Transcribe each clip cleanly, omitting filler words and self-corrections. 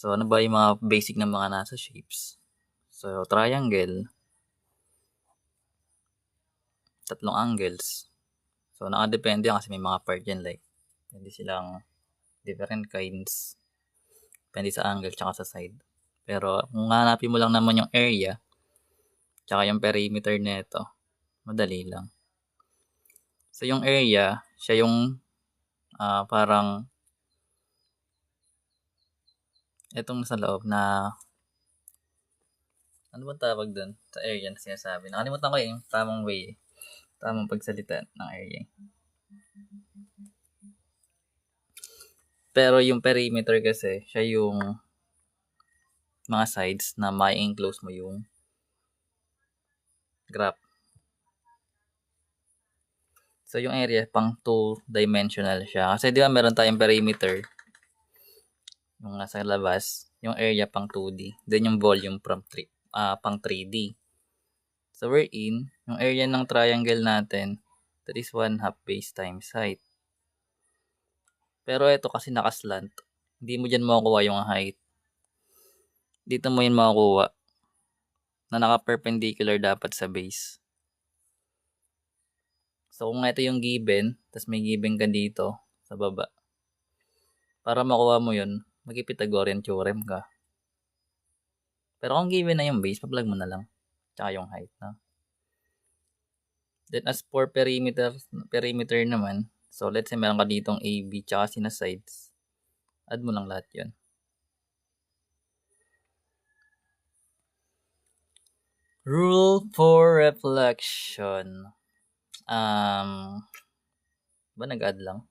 So, ano ba yung mga basic na mga nasa shapes? So, triangle, tatlong angles. So, nakadepende yan kasi may mga part yan like, pwede silang different kinds. Depende sa angle tsaka sa side. Pero, kung hanapin mo lang naman yung area, tsaka yung perimeter nito, madali lang. So, yung area, siya yung parang itong sa loob na ano ba tawag dun sa area na sinasabi? Nakalimutan ko yung tamang way, tamang pagsalita ng area. Pero yung perimeter kasi, siya yung mga sides na ma-enclose mo yung graph. So, yung area, pang 2-dimensional siya. Kasi di ba meron tayong perimeter, yung nasa labas, yung area pang 2D. Then yung volume pang 3D. So, we're in, yung area ng triangle natin, that is 1/2 base times height. Pero ito kasi nakaslant, hindi mo dyan makukuha yung height. Dito mo yun makukuha na naka-perpendicular dapat sa base. So, kung ito yung given, tas may given ka dito sa baba, para makuha mo yun, mag-Pythagorean theorem ka. Pero kung given na yung base, pa-plug mo na lang. Tsaka yung height, no? Then, as for perimeter naman, so let's say meron ka ditong AB tsaka sina sides. Add mo lang lahat yun. Rule for reflection. Ba nag-add lang?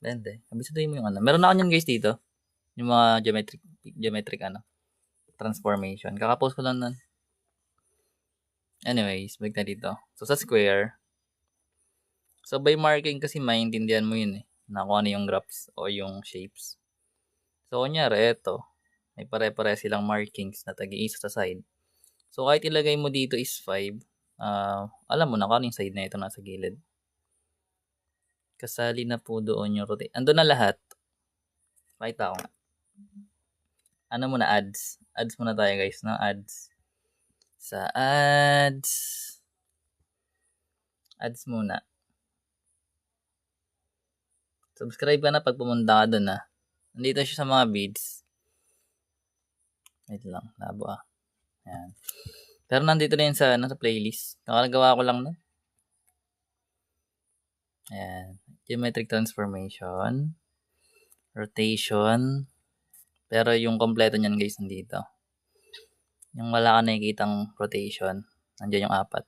Hindi. Sabihin mo yung ano. Meron na ako nyan guys dito. Yung mga geometric transformation. Kakapost ko lang nun. Anyways, balik na dito. So, sa square. So, by marking kasi maintindihan mo yun na kung ano yung graphs o yung shapes. So, kunyari, ito. May pare-pare silang markings na tag-iisa sa side. So, kahit ilagay mo dito is 5, alam mo na kung ano yung side na ito nasa gilid. Kasali na po doon yung rotate. Ando na lahat. Pakita ko nga. Ano muna, ads. Ads muna tayo guys, no? Ads. Sa ads. Ads muna. Subscribe ka na pag pumunta ka doon, ha. Nandito siya sa mga beads. Wait lang, labo Ayan. Pero nandito na yun sa playlist. Nakalagawa ko lang na. Ayan. Geometric transformation. Rotation. Pero yung kompleto niyan guys nandito. Yung wala ka nakikitang rotation, nandiyan yung 4.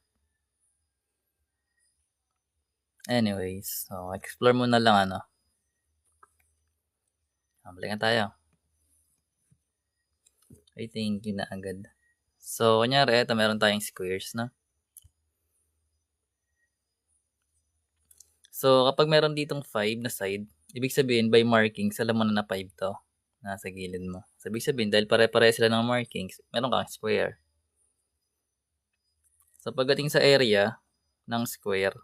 Anyways, so explore mo na lang balikan tayo. I thank you na agad. So, kunyari, ito meron tayong squares, no? So, kapag meron ditong 5 na side, ibig sabihin, by markings, alam mo na 5 to. Nasa gilid mo. So, ibig sabihin, dahil pare-pare sila ng markings, meron kang square. So, pagdating sa area ng square,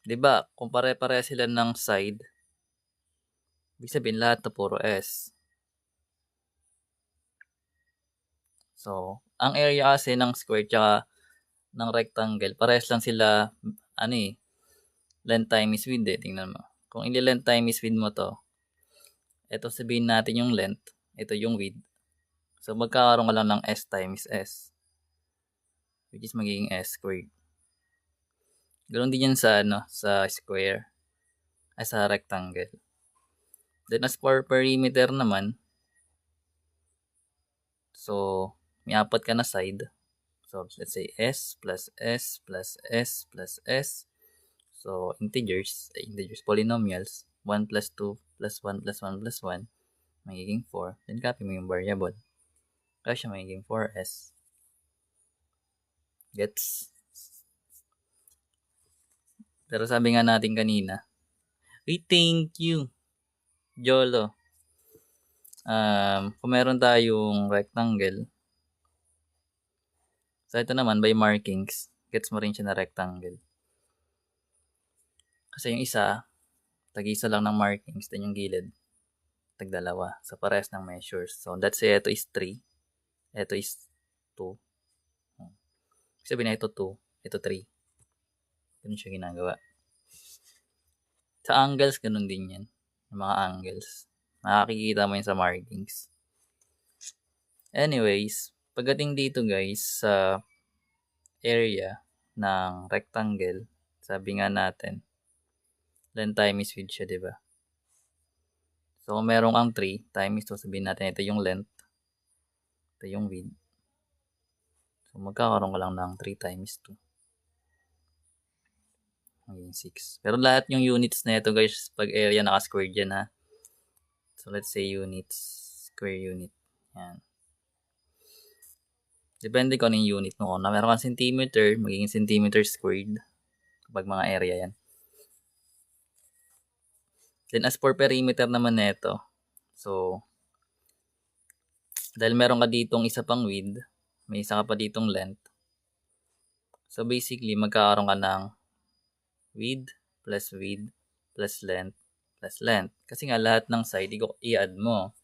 di ba, kung pare-pare sila ng side, ibig sabihin, lahat to puro S. So, ang area kasi ng square tsaka ng rectangle, parehas lang sila, length times width Tingnan mo. Kung ili-length times width mo to, ito sabihin natin yung length, ito yung width. So, magkakaroon ka lang ng S times S, which is magiging S squared. Ganoon din yan sa, sa square, sa rectangle. Then, as for perimeter naman, so, may 4 ka na side. So, let's say S plus S plus S plus S. So, integers, polynomials, 1 plus 2 plus 1 plus 1 plus 1, magiging 4. Then, copy mo yung variable. Kaya siya magiging 4S. Gets? Pero sabi nga natin kanina, thank you, Jolo. Kung meron tayong rectangle, so ito naman, by markings, gets mo rin siya na rectangle. Kasi yung isa, tag-isa lang ng markings, then yung gilid, tag-dalawa. So, parehas ng measures. So, let's say ito is 3, ito is 2. Sabihin na ito 2, ito 3. Ganun siya ginagawa. Sa angles, ganun din yan. Yung mga angles. Makikita mo yun sa markings. Anyways, pagdating dito guys, sa area ng rectangle, sabi nga natin, length times width siya, diba? So, kung merong ang 3 times 2, sabihin natin ito yung length, ito yung width. So, magkakaroon ka lang ng 3 times 2. Maging 6. Pero lahat yung units na ito guys, pag area naka-squared yan ha. So, let's say units, square unit. Yan. Depende kung ano yung unit mo. Kung meron kang centimeter, magiging centimeter squared. Kapag mga area yan. Then, as for perimeter naman nito, so, dahil meron ka ditong isa pang width, may isa ka pa ditong length. So, basically, magkakaroon ka ng width plus length plus length. Kasi nga, lahat ng side, i-add mo.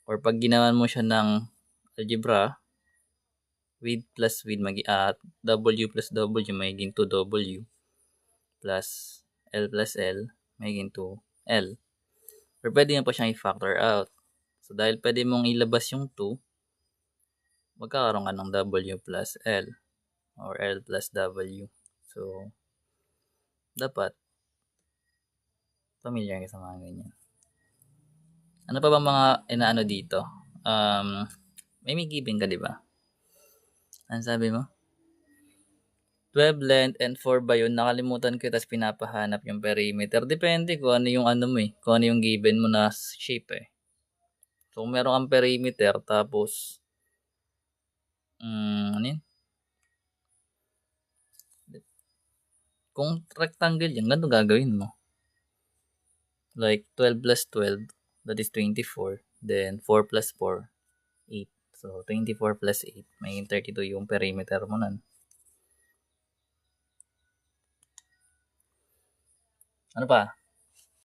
Or pag ginawan mo siya ng algebra, width plus width, W plus W, magiging 2W. Plus L plus L, magiging 2L. Or pwede mo pa siyang i-factor out. So, dahil pwede mong ilabas yung 2, magkakaroon ka ng W plus L or L plus W. So, dapat familiar ka sa mga ganyan. Ano pa ba mga inaano dito? May given ka, di ba? Ano sabi mo? 12 length and 4 ba yun? Nakalimutan ko, tapos pinapahanap yung perimeter. Depende kung ano yung ano mo eh. Kung ano yung given mo na shape eh. So, kung meron kang perimeter, tapos, ano yun? Kung rectangle yan, ganito gagawin mo. Like, 12 plus 12, that is 24. Then, 4 plus 4, 8. So, 24 plus 8, may 32 yung perimeter mo nun. Ano pa?